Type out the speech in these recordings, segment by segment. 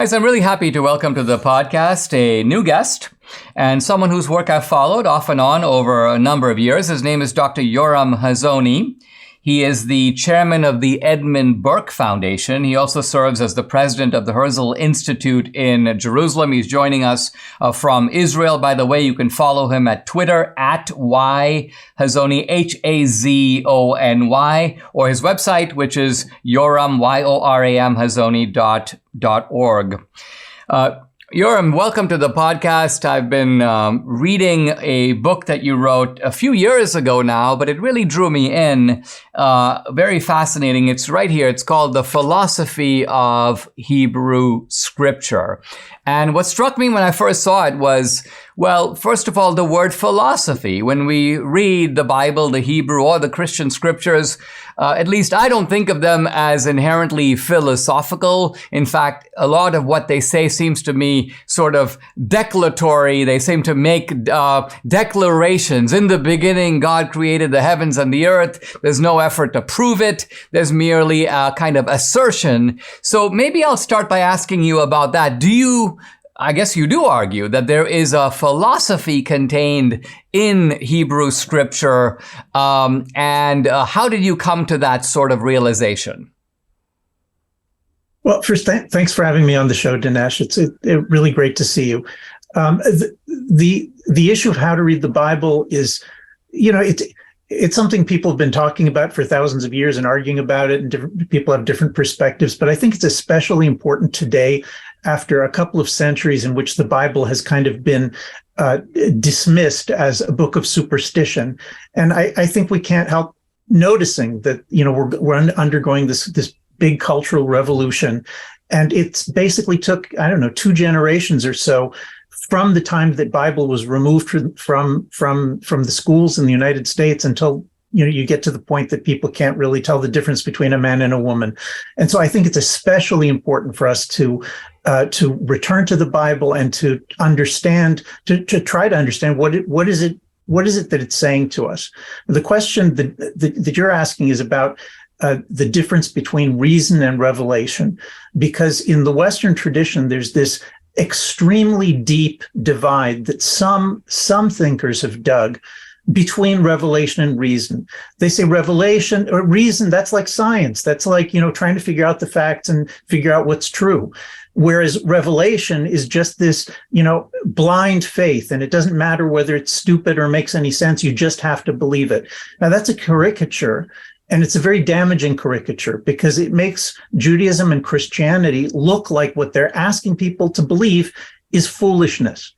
Guys, I'm really happy to welcome to the podcast a new guest and someone whose work I've followed off and on over a number of years. His name is Dr. Yoram Hazony. He is the chairman of the Edmund Burke Foundation. He also serves as the president of the Herzl Institute in Jerusalem. He's joining us from Israel. By the way, you can follow him at Twitter at YHazony, Hazony, or his website, which is Yoram, Yoram, Hazony.org. Yoram, welcome to the podcast. I've been reading a book that you wrote a few years ago now, but it really drew me in. Very fascinating. It's right here. It's called The Philosophy of Hebrew Scripture. And what struck me when I first saw it was, well, first of all, the word philosophy. When we read the Bible, the Hebrew, or the Christian scriptures, at least I don't think of them as inherently philosophical. In fact, a lot of what they say seems to me sort of declaratory. They seem to make declarations. In the beginning, God created the heavens and the earth. There's no effort to prove it. There's merely a kind of assertion. So maybe I'll start by asking you about that. I guess you do argue that there is a philosophy contained in Hebrew scripture. And how did you come to that sort of realization? Well, first, thanks for having me on the show, Dinesh. It's really great to see you. The issue of how to read the Bible is, it's something people have been talking about for thousands of years and arguing about it, and different people have different perspectives. But I think it's especially important today, after a couple of centuries in which the Bible has kind of been dismissed as a book of superstition. And I think we can't help noticing that, we're undergoing this big cultural revolution. And it's basically took, 2 generations or so from the time that Bible was removed from the schools in the United States until you get to the point that people can't really tell the difference between a man and a woman. And so I think it's especially important for us to return to the Bible and to understand, to try to understand what is it that it's saying to us. The question that you're asking is about the difference between reason and revelation, because in the Western tradition, there's this extremely deep divide that some thinkers have dug between revelation and reason. They say revelation or reason, that's like science. That's like, trying to figure out the facts and figure out what's true. Whereas revelation is just this, blind faith. And it doesn't matter whether it's stupid or makes any sense. You just have to believe it. Now, that's a caricature. And it's a very damaging caricature because it makes Judaism and Christianity look like what they're asking people to believe is foolishness.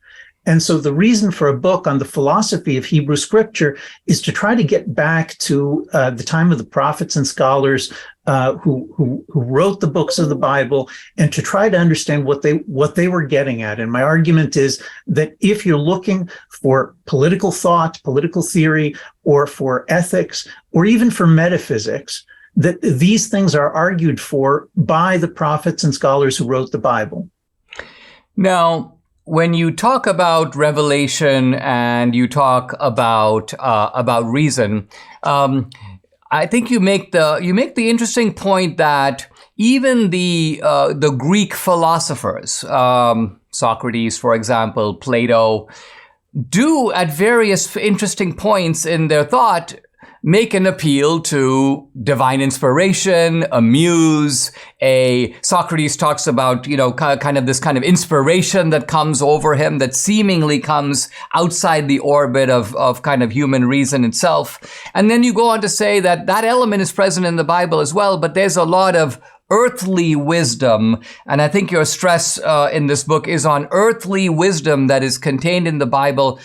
And so the reason for a book on the philosophy of Hebrew scripture is to try to get back to the time of the prophets and scholars who wrote the books of the Bible, and to try to understand what they were getting at. And my argument is that if you're looking for political thought, political theory, or for ethics, or even for metaphysics, that these things are argued for by the prophets and scholars who wrote the Bible. Now, when you talk about revelation and you talk about reason, I think you make the interesting point that even the Greek philosophers, Socrates, for example, Plato, do at various interesting points in their thought make an appeal to divine inspiration, a muse. Socrates talks about, kind of this kind of inspiration that comes over him that seemingly comes outside the orbit of kind of human reason itself. And then you go on to say that element is present in the Bible as well, but there's a lot of earthly wisdom. And I think your stress in this book is on earthly wisdom that is contained in the Bible.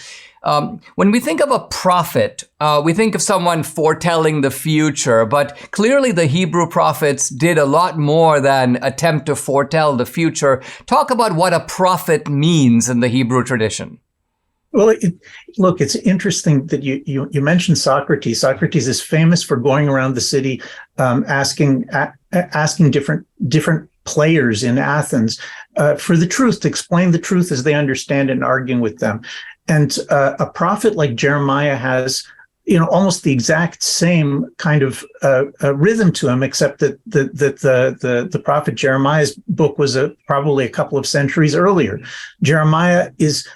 When we think of a prophet, we think of someone foretelling the future, but clearly the Hebrew prophets did a lot more than attempt to foretell the future. Talk about what a prophet means in the Hebrew tradition. Well, it's interesting that you mentioned Socrates. Socrates is famous for going around the city, asking different players in Athens for the truth, to explain the truth as they understand it, and arguing with them. And a prophet like Jeremiah has almost the exact same kind of rhythm to him, except that the prophet Jeremiah's book was probably a couple of centuries earlier. Jeremiah is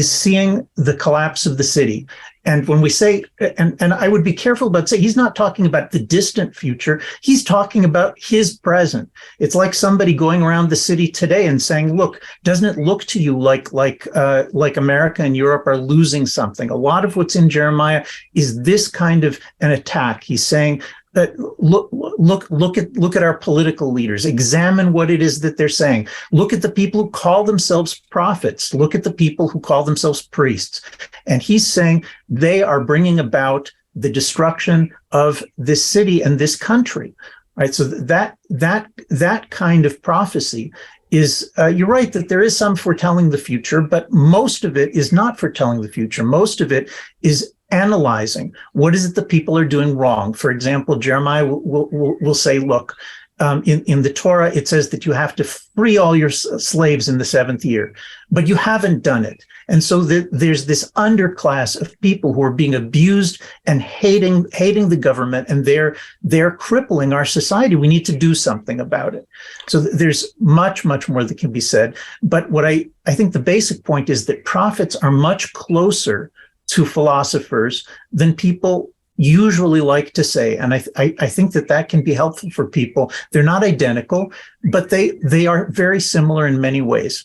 seeing the collapse of the city. And when we say, and I would be careful about saying, he's not talking about the distant future. He's talking about his present. It's like somebody going around the city today and saying, look, doesn't it look to you like America and Europe are losing something? A lot of what's in Jeremiah is this kind of an attack. He's saying that look at our political leaders, examine what it is that they're saying. Look at the people who call themselves prophets. Look at the people who call themselves priests. And he's saying they are bringing about the destruction of this city and this country, right? So that kind of prophecy is, you're right that there is some foretelling the future, but most of it is not foretelling the future. Most of it is analyzing what is it that people are doing wrong. For example, Jeremiah will say, look, in the Torah, it says that you have to free all your slaves in the 7th year, but you haven't done it. And so there's this underclass of people who are being abused and hating the government, and they're crippling our society. We need to do something about it. So there's much, much more that can be said. But what I think the basic point is that prophets are much closer to philosophers than people usually like to say. And I think that can be helpful for people. They're not identical, but they are very similar in many ways.